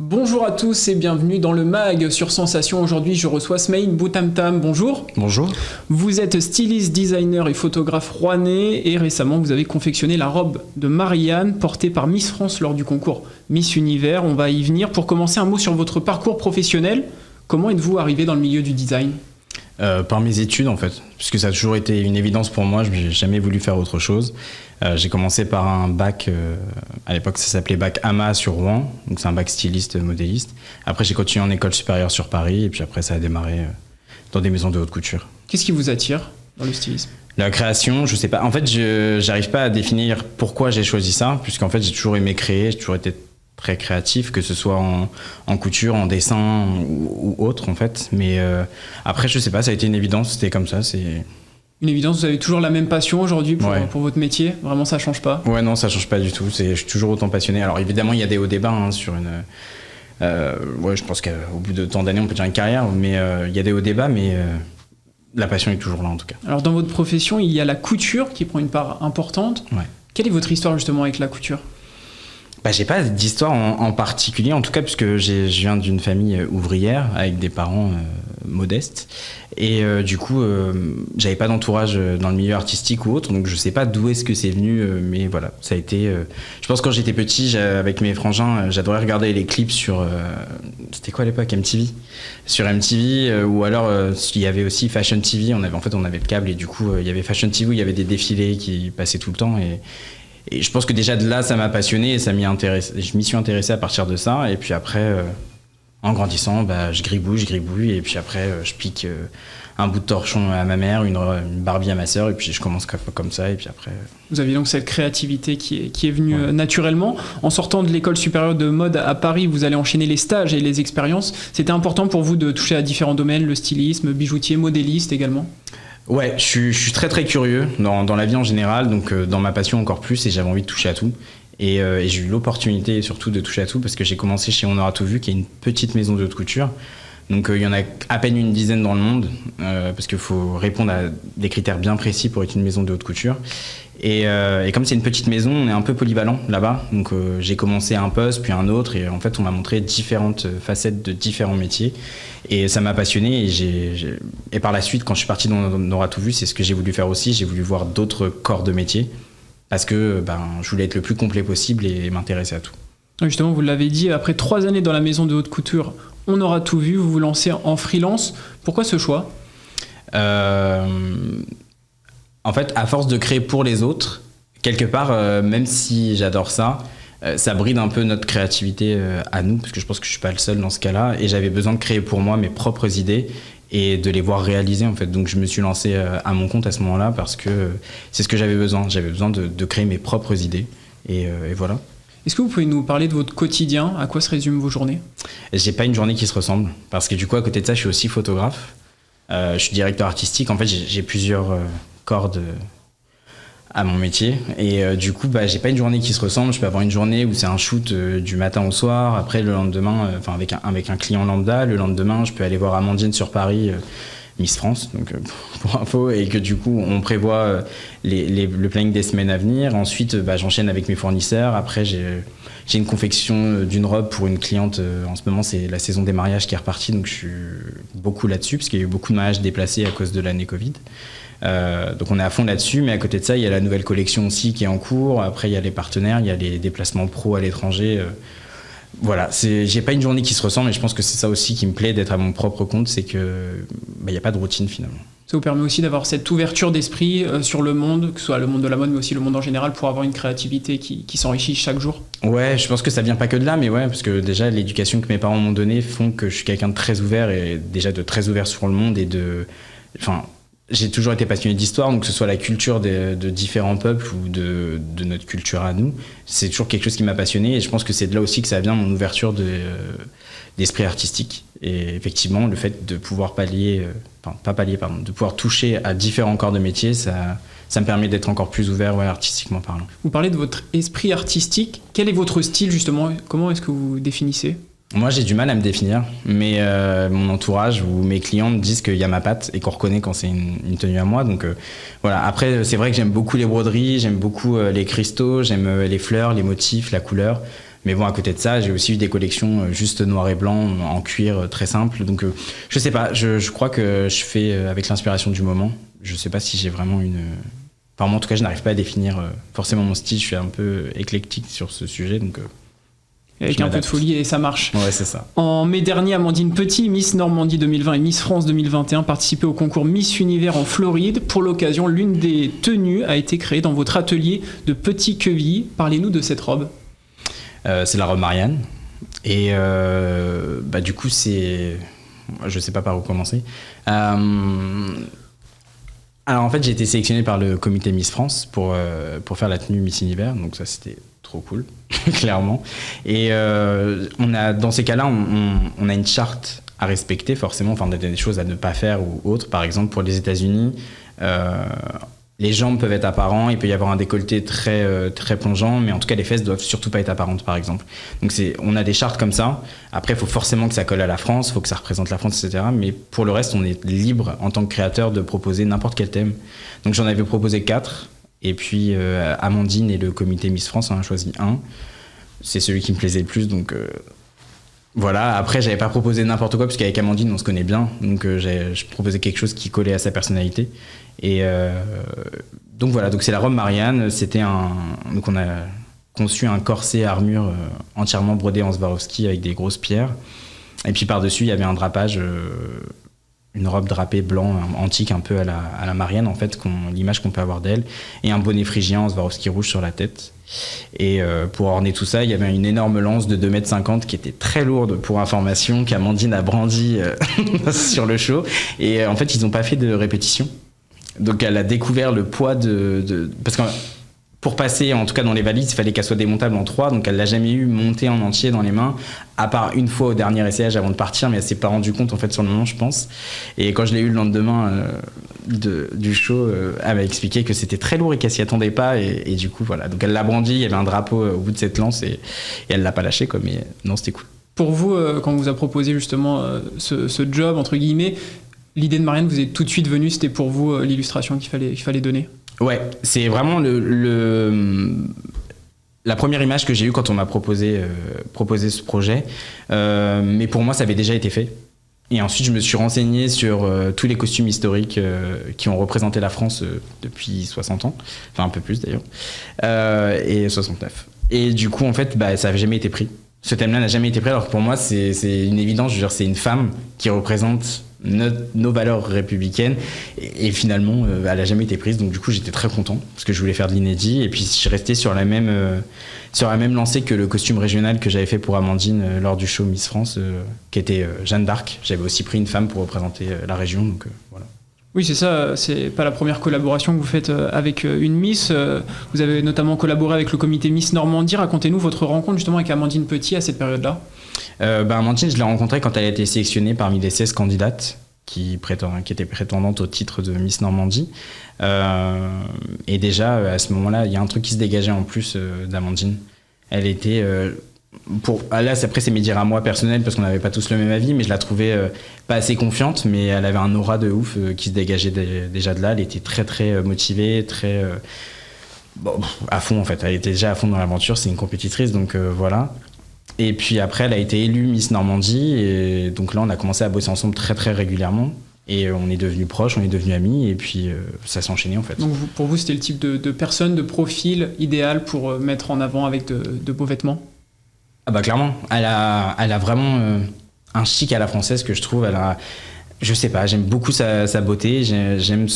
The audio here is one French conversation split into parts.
Bonjour à tous et bienvenue dans le MAG sur Sensation. Aujourd'hui, je reçois Smaïn Boutamtam. Bonjour. Bonjour. Vous êtes styliste, designer et photographe rouennais et récemment, vous avez confectionné la robe de Marianne portée par Miss France lors du concours Miss Univers. On va y venir. Pour commencer, un mot sur votre parcours professionnel. Comment êtes-vous arrivé dans le milieu du design ? Par mes études en fait, puisque ça a toujours été une évidence pour moi, je n'ai jamais voulu faire autre chose. J'ai commencé par un bac, à l'époque ça s'appelait bac AMA sur Rouen, donc c'est un bac styliste modéliste. Après j'ai continué en école supérieure sur Paris et puis après ça a démarré dans des maisons de haute couture. Qu'est-ce qui vous attire dans le stylisme ? La création, je sais pas, en fait je n'arrive pas à définir pourquoi j'ai choisi ça, puisqu'en fait j'ai toujours aimé créer, j'ai toujours été très créatif, que ce soit en couture, en dessin ou autre en fait. Mais après, je sais pas, ça a été une évidence, c'était comme ça. C'est une évidence, vous avez toujours la même passion aujourd'hui pour votre métier ? Vraiment, ça change pas ? Ouais, non, ça change pas du tout. Je suis toujours autant passionné. Alors évidemment, il y a des hauts débats sur une... ouais, je pense qu'au bout de tant d'années, on peut dire une carrière, mais il y a des hauts débats, mais la passion est toujours là en tout cas. Alors dans votre profession, il y a la couture qui prend une part importante. Ouais. Quelle est votre histoire justement avec la couture ? J'ai pas d'histoire en particulier, en tout cas, puisque je viens d'une famille ouvrière avec des parents modestes. Et du coup, j'avais pas d'entourage dans le milieu artistique ou autre, donc je sais pas d'où est-ce que c'est venu, mais voilà, ça a été... je pense que quand j'étais petit, avec mes frangins, j'adorais regarder les clips sur... c'était quoi à l'époque ? MTV ? Sur MTV, ou alors il y avait aussi Fashion TV, on avait le câble, et du coup, il y avait Fashion TV où il y avait des défilés qui passaient tout le temps, et je pense que déjà de là, ça m'a passionné et ça m'y intéresse. Je m'y suis intéressé à partir de ça. Et puis après, en grandissant, je gribouille. Et puis après, je pique un bout de torchon à ma mère, une Barbie à ma sœur. Et puis je commence comme ça. Et puis après... Vous aviez donc cette créativité qui est venue naturellement. En sortant de l'école supérieure de mode à Paris, vous allez enchaîner les stages et les expériences. C'était important pour vous de toucher à différents domaines, le stylisme, bijoutier, modéliste également ? Ouais, je suis très très curieux dans la vie en général, donc dans ma passion encore plus, et j'avais envie de toucher à tout. Et j'ai eu l'opportunité surtout de toucher à tout parce que j'ai commencé chez On Aura Tout Vu, qui est une petite maison de haute couture. Donc il y en a à peine une dizaine dans le monde, parce qu'il faut répondre à des critères bien précis pour être une maison de haute couture. Et comme c'est une petite maison, on est un peu polyvalent là-bas. Donc j'ai commencé un poste, puis un autre, et en fait on m'a montré différentes facettes de différents métiers. Et ça m'a passionné, et par la suite, quand je suis parti dans On Aura Tout Vu, c'est ce que j'ai voulu faire aussi. J'ai voulu voir d'autres corps de métier, parce que je voulais être le plus complet possible et m'intéresser à tout. Justement, vous l'avez dit, après 3 années dans la maison de haute couture, On Aura Tout Vu, vous vous lancez en freelance. Pourquoi ce choix ? En fait, à force de créer pour les autres, quelque part, même si j'adore ça, ça bride un peu notre créativité à nous, parce que je pense que je suis pas le seul dans ce cas-là, et j'avais besoin de créer pour moi mes propres idées et de les voir réaliser en fait. Donc je me suis lancé à mon compte à ce moment-là parce que c'est ce que j'avais besoin. J'avais besoin de créer mes propres idées, et voilà. Est-ce que vous pouvez nous parler de votre quotidien ? À quoi se résument vos journées ? J'ai pas une journée qui se ressemble, parce que du coup à côté de ça, je suis aussi photographe. Je suis directeur artistique. En fait, j'ai plusieurs cordes à mon métier, et du coup j'ai pas une journée qui se ressemble. Je peux avoir une journée où c'est un shoot du matin au soir, après le lendemain avec un client lambda, le lendemain je peux aller voir Amandine sur Paris, Miss France, donc pour info, et que du coup on prévoit le planning des semaines à venir. Ensuite j'enchaîne avec mes fournisseurs. Après j'ai une confection d'une robe pour une cliente. En ce moment c'est la saison des mariages qui est repartie, donc je suis beaucoup là-dessus parce qu'il y a eu beaucoup de mariages déplacés à cause de l'année Covid. Donc on est à fond là-dessus, mais à côté de ça il y a la nouvelle collection aussi qui est en cours. Après il y a les partenaires, il y a les déplacements pro à l'étranger. Voilà, j'ai pas une journée qui se ressemble, et je pense que c'est ça aussi qui me plaît d'être à mon propre compte, c'est que il y a pas de routine finalement. Ça vous permet aussi d'avoir cette ouverture d'esprit sur le monde, que ce soit le monde de la mode mais aussi le monde en général, pour avoir une créativité qui s'enrichit chaque jour. Ouais, je pense que ça vient pas que de là, mais ouais, parce que déjà l'éducation que mes parents m'ont donnée font que je suis quelqu'un de très ouvert, et déjà de très ouvert sur le monde, et j'ai toujours été passionné d'histoire, donc que ce soit la culture de différents peuples ou de notre culture à nous, c'est toujours quelque chose qui m'a passionné, et je pense que c'est de là aussi que ça vient mon ouverture d'esprit artistique. Et effectivement, le fait de pouvoir de pouvoir toucher à différents corps de métier, ça me permet d'être encore plus ouvert, artistiquement parlant. Vous parlez de votre esprit artistique. Quel est votre style justement ? Comment est-ce que vous vous définissez ? Moi, j'ai du mal à me définir, mais mon entourage ou mes clients me disent qu'il y a ma patte et qu'on reconnaît quand c'est une tenue à moi. Donc voilà. Après, c'est vrai que j'aime beaucoup les broderies, j'aime beaucoup les cristaux, j'aime les fleurs, les motifs, la couleur. Mais bon, à côté de ça, j'ai aussi eu des collections juste noir et blanc, en cuir, très simple. Donc, je sais pas, je crois que je fais avec l'inspiration du moment. Je sais pas si j'ai vraiment une... Enfin, moi, en tout cas, je n'arrive pas à définir forcément mon style. Je suis un peu éclectique sur ce sujet, donc... Avec un peu de folie et ça marche. Ouais, c'est ça. En mai dernier, Amandine Petit, Miss Normandie 2020 et Miss France 2021 participaient au concours Miss Univers en Floride. Pour l'occasion, l'une des tenues a été créée dans votre atelier de Petit-Quevilly. Parlez-nous de cette robe. C'est la robe Marianne. Et du coup, c'est... Je sais pas par où commencer. Alors en fait, j'ai été sélectionné par le comité Miss France pour faire la tenue Miss Univers. Donc ça, c'était trop cool, clairement. Et dans ces cas-là, on a une charte à respecter, forcément. Enfin, on a des choses à ne pas faire ou autres. Par exemple, pour les États-Unis, les jambes peuvent être apparentes, il peut y avoir un décolleté très, très plongeant, mais en tout cas, les fesses doivent surtout pas être apparentes, par exemple. Donc, on a des chartes comme ça. Après, il faut forcément que ça colle à la France, il faut que ça représente la France, etc. Mais pour le reste, on est libre, en tant que créateur, de proposer n'importe quel thème. Donc, j'en avais proposé 4. Et puis, Amandine et le comité Miss France en ont choisi un. C'est celui qui me plaisait le plus, donc... Voilà, après j'avais pas proposé n'importe quoi parce qu'avec Amandine on se connaît bien, donc je proposais quelque chose qui collait à sa personnalité. Et donc voilà, donc c'est la robe Marianne, donc on a conçu un corset armure entièrement brodé en Swarovski avec des grosses pierres. Et puis par-dessus il y avait un drapage, une robe drapée blanc antique un peu à la Marianne en fait, l'image qu'on peut avoir d'elle, et un bonnet phrygien en Swarovski rouge sur la tête. Et pour orner tout ça, il y avait une énorme lance de 2,50 m qui était très lourde pour information, qu'Amandine a brandie sur le show. Et en fait, ils n'ont pas fait de répétition. Donc elle a découvert le poids parce que pour passer, en tout cas dans les valises, il fallait qu'elle soit démontable en 3, donc elle l'a jamais eu montée en entier dans les mains, à part une fois au dernier essayage avant de partir, mais elle s'est pas rendue compte en fait sur le moment, je pense. Et quand je l'ai eu le lendemain du show, elle m'a expliqué que c'était très lourd et qu'elle s'y attendait pas, et du coup voilà. Donc elle l'a brandi, il y avait un drapeau au bout de cette lance et elle l'a pas lâché quoi, mais non, c'était cool. Pour vous, quand on vous a proposé justement ce job entre guillemets, l'idée de Marianne vous est tout de suite venue, c'était pour vous l'illustration qu'il fallait donner? Ouais, c'est vraiment la première image que j'ai eue quand on m'a proposé ce projet. Mais pour moi, ça avait déjà été fait. Et ensuite, je me suis renseigné sur tous les costumes historiques qui ont représenté la France depuis 60 ans. Enfin, un peu plus d'ailleurs. Et 69. Et du coup, en fait, ça n'avait jamais été pris. Ce thème-là n'a jamais été pris, alors que pour moi, c'est une évidence. Je veux dire, c'est une femme qui représente nos valeurs républicaines et finalement elle n'a jamais été prise, donc du coup j'étais très content parce que je voulais faire de l'inédit et puis je suis resté sur la même lancée que le costume régional que j'avais fait pour Amandine lors du show Miss France qui était Jeanne d'Arc. J'avais aussi pris une femme pour représenter la région, donc voilà. Oui, c'est ça, c'est pas la première collaboration que vous faites avec une Miss. Vous avez notamment collaboré avec le comité Miss Normandie. Racontez-nous votre rencontre justement avec Amandine Petit à cette période-là. Amandine, je l'ai rencontrée quand elle a été sélectionnée parmi les 16 candidates qui étaient prétendantes au titre de Miss Normandie. Et déjà, à ce moment-là, il y a un truc qui se dégageait en plus d'Amandine. Elle était... là, après, c'est mes dires à moi personnels parce qu'on n'avait pas tous le même avis, mais je la trouvais pas assez confiante, mais elle avait un aura de ouf qui se dégageait déjà de là. Elle était très, très motivée, très... à fond, en fait. Elle était déjà à fond dans l'aventure. C'est une compétitrice, donc voilà. Et puis après, elle a été élue Miss Normandie. Et donc là, on a commencé à bosser ensemble très, très régulièrement. Et on est devenus proches, on est devenus amis. Et puis, ça s'est enchaîné, en fait. Donc pour vous, c'était le type de personne, de profil idéal pour mettre en avant avec de beaux vêtements? Ah bah clairement. Elle a vraiment un chic à la française que je trouve. Je sais pas, j'aime beaucoup sa beauté. J'aime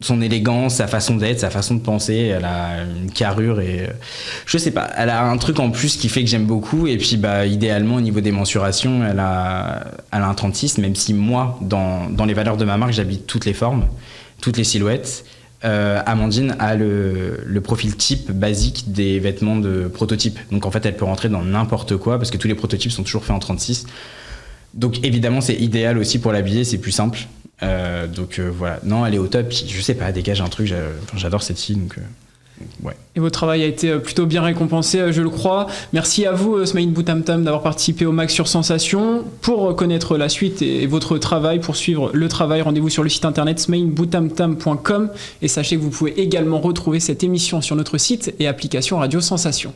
son élégance, sa façon d'être, sa façon de penser. Elle a une carrure et je sais pas, elle a un truc en plus qui fait que j'aime beaucoup. Et puis idéalement au niveau des mensurations, elle a un 36, même si moi dans les valeurs de ma marque j'habite toutes les formes, toutes les silhouettes. Amandine a le profil type basique des vêtements de prototype, donc en fait elle peut rentrer dans n'importe quoi parce que tous les prototypes sont toujours faits en 36. Donc évidemment c'est idéal aussi pour l'habiller, c'est plus simple. Donc voilà, non, elle est au top. Je sais pas, elle dégage un truc. J'adore cette fille, donc ouais. Et votre travail a été plutôt bien récompensé, je le crois. Merci à vous, Smaïn Boutamtam, d'avoir participé au Mag sur Sensation. Pour connaître la suite et votre travail, pour suivre le travail, rendez-vous sur le site internet smaïnboutamtam.com et sachez que vous pouvez également retrouver cette émission sur notre site et application Radio Sensation.